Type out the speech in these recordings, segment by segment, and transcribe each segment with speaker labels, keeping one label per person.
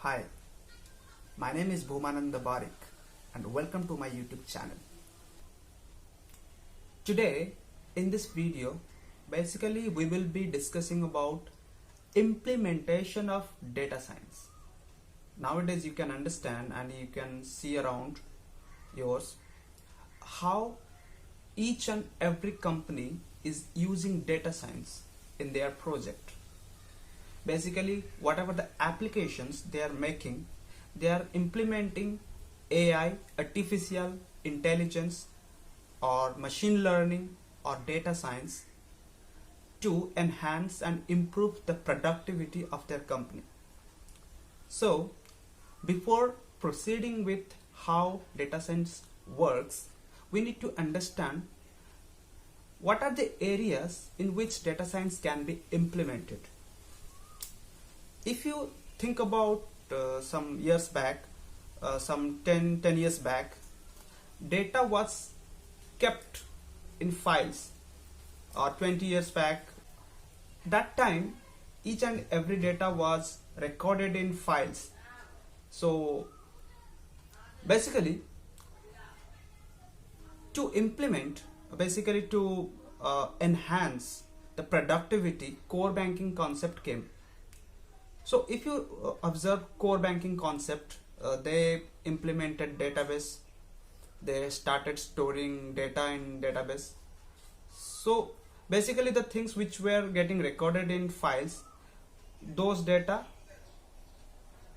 Speaker 1: Hi, my name is Bhumananda Barik and welcome to my YouTube channel. Today in this video basically we will be discussing about implementation of data science. Nowadays you can understand and you can see around yours how each and every company is using data science in their project. Basically whatever the applications they are making, they are implementing AI, artificial intelligence or machine learning or data science to enhance and improve the productivity of their company. So before proceeding with how data science works, we need to understand what are the areas in which data science can be implemented. If you think about some years back, some 10 years back, data was kept in files, or 20 years back, that time each and every data was recorded in files. So basically to implement, basically to enhance the productivity, core banking concept came. So if you observe core banking concept, they implemented database, they started storing data in database. So basically the things which were getting recorded in files, those data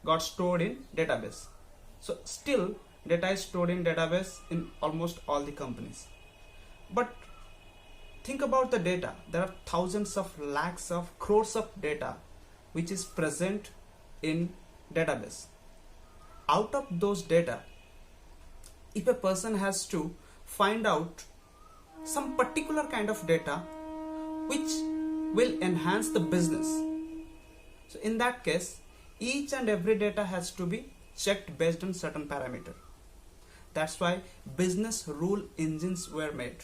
Speaker 1: got stored in database. So still data is stored in database in almost all the companies. But think about the data. There are thousands of lakhs of crores of data which is present in database. Out of those data, if a person has to find out some particular kind of data which will enhance the business, so in that case each and every data has to be checked based on certain parameter. That's why business rule engines were made.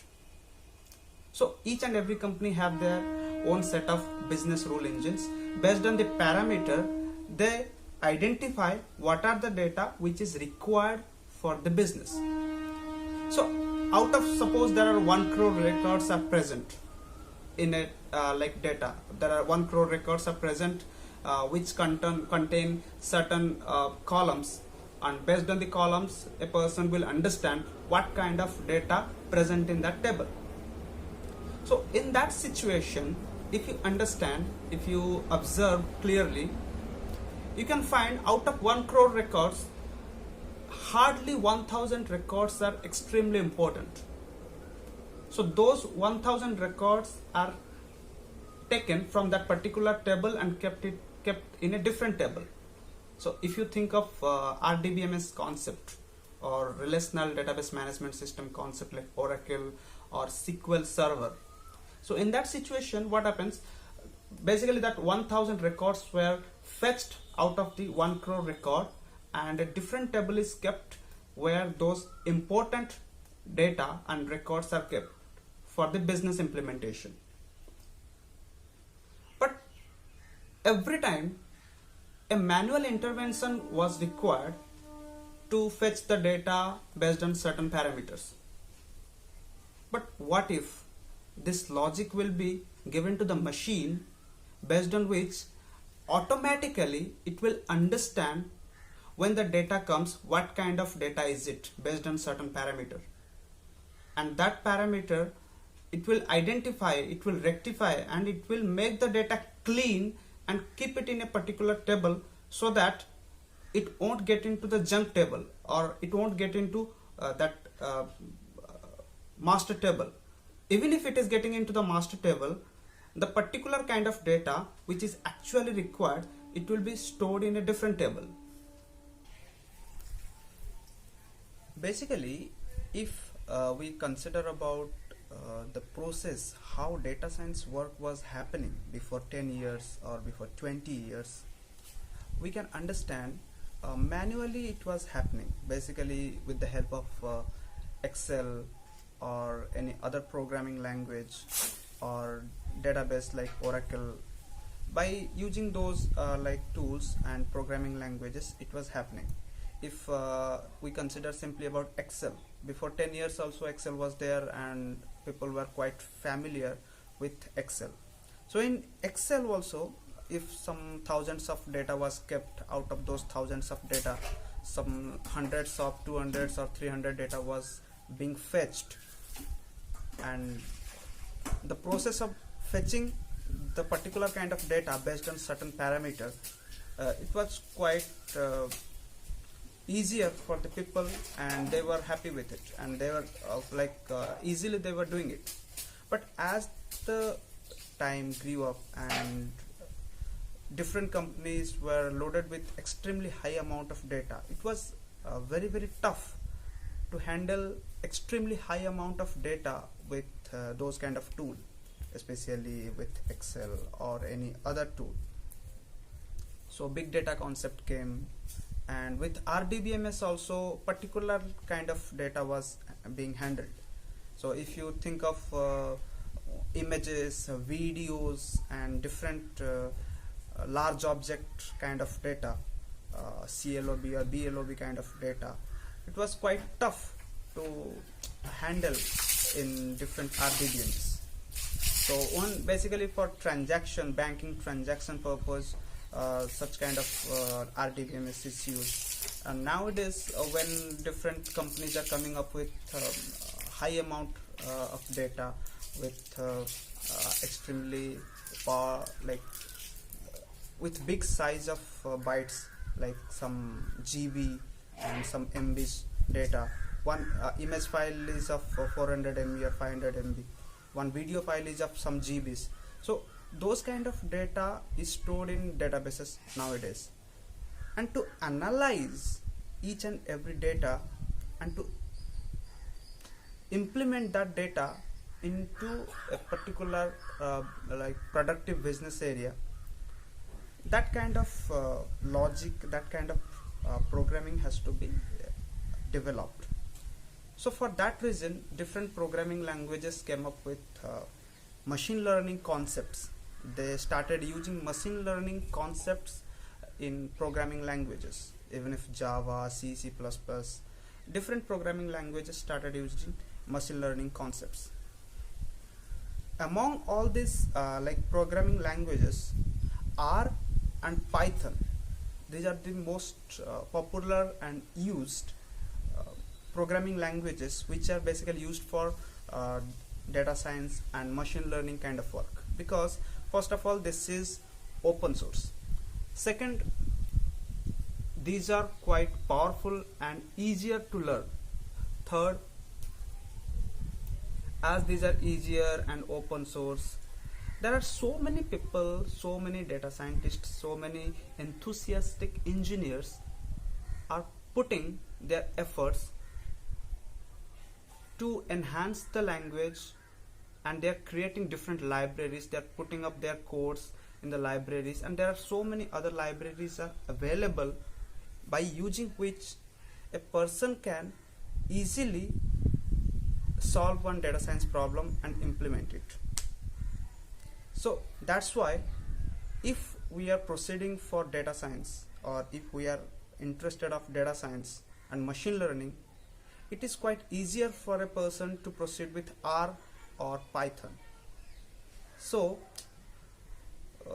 Speaker 1: So each and every company have their own set of business rule engines. Based on the parameter, they identify what are the data which is required for the business. So out of, suppose there are 1 crore records are present in a like data, there are 1 crore records are present which contain certain columns, and based on the columns a person will understand what kind of data present in that table. So in that situation, if you understand, if you observe clearly, you can find out of 1 crore records, hardly 1000 records are extremely important. So those 1000 records are taken from that particular table and kept in a different table. So if you think of RDBMS concept or relational database management system concept like Oracle or SQL Server, so in that situation what happens, basically that 1000 records were fetched out of the 1 crore record, and a different table is kept where those important data and records are kept for the business implementation. But every time a manual intervention was required to fetch the data based on certain parameters. But what if this logic will be given to the machine, based on which automatically it will understand when the data comes what kind of data is it based on certain parameter, and that parameter it will identify, it will rectify, and it will make the data clean and keep it in a particular table so that it won't get into the junk table or it won't get into that master table. Even if it is getting into the master table, the particular kind of data which is actually required, it will be stored in a different table. Basically, if we consider about the process, how data science work was happening before 10 years or before 20 years, we can understand manually it was happening, basically with the help of Excel or any other programming language or database like Oracle. by using those like tools and programming languages, it was happening. If we consider simply about Excel, before 10 years also Excel was there and people were quite familiar with Excel. So in Excel also, if some thousands of data was kept, out of those thousands of data, some hundreds of 200s or 300 data was being fetched, and the process of fetching the particular kind of data based on certain parameter, it was quite easier for the people, and they were happy with it, and they were easily they were doing it. But as the time grew up and different companies were loaded with extremely high amount of data, it was very very tough to handle extremely high amount of data with those kind of tool, especially with Excel or any other tool. So big data concept came, and with RDBMS also particular kind of data was being handled. So if you think of images, videos and different large object kind of data, CLOB or BLOB kind of data, it was quite tough to handle in different RDBMS. So one basically for transaction, banking transaction purpose, such kind of RDBMS is used. And nowadays when different companies are coming up with high amount of data with extremely power, like with big size of bytes, like some GB and some MBs data. One image file is of 400 MB or 500 MB. One video file is of some GBs. So those kind of data is stored in databases nowadays. And to analyze each and every data and to implement that data into a particular like productive business area, that kind of logic, that kind of programming has to be developed. So for that reason, different programming languages came up with machine learning concepts. They started using machine learning concepts in programming languages. Even if Java, C, C++, different programming languages started using machine learning concepts. Among all these like programming languages, R and Python, these are the most popular and used programming languages, which are basically used for data science and machine learning kind of work. Because first of all, this is open source. Second, these are quite powerful and easier to learn. Third, as these are easier and open source, there are so many people, so many data scientists, so many enthusiastic engineers are putting their efforts to enhance the language, and they are creating different libraries. They are putting up their codes in the libraries, and there are so many other libraries are available by using which a person can easily solve one data science problem and implement it. So that's why if we are proceeding for data science, or if we are interested of data science and machine learning, it is quite easier for a person to proceed with R or Python. So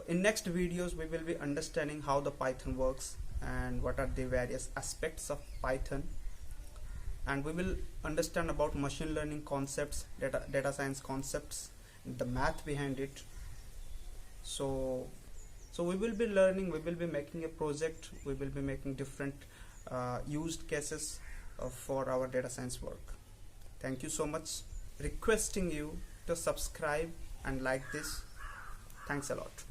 Speaker 1: in next videos we will be understanding how the Python works and what are the various aspects of Python, and we will understand about machine learning concepts, data science concepts, the math behind it. So we will be learning, we will be making a project, we will be making different used cases for our data science work. Thank you so much. Requesting you to subscribe and like this. Thanks a lot.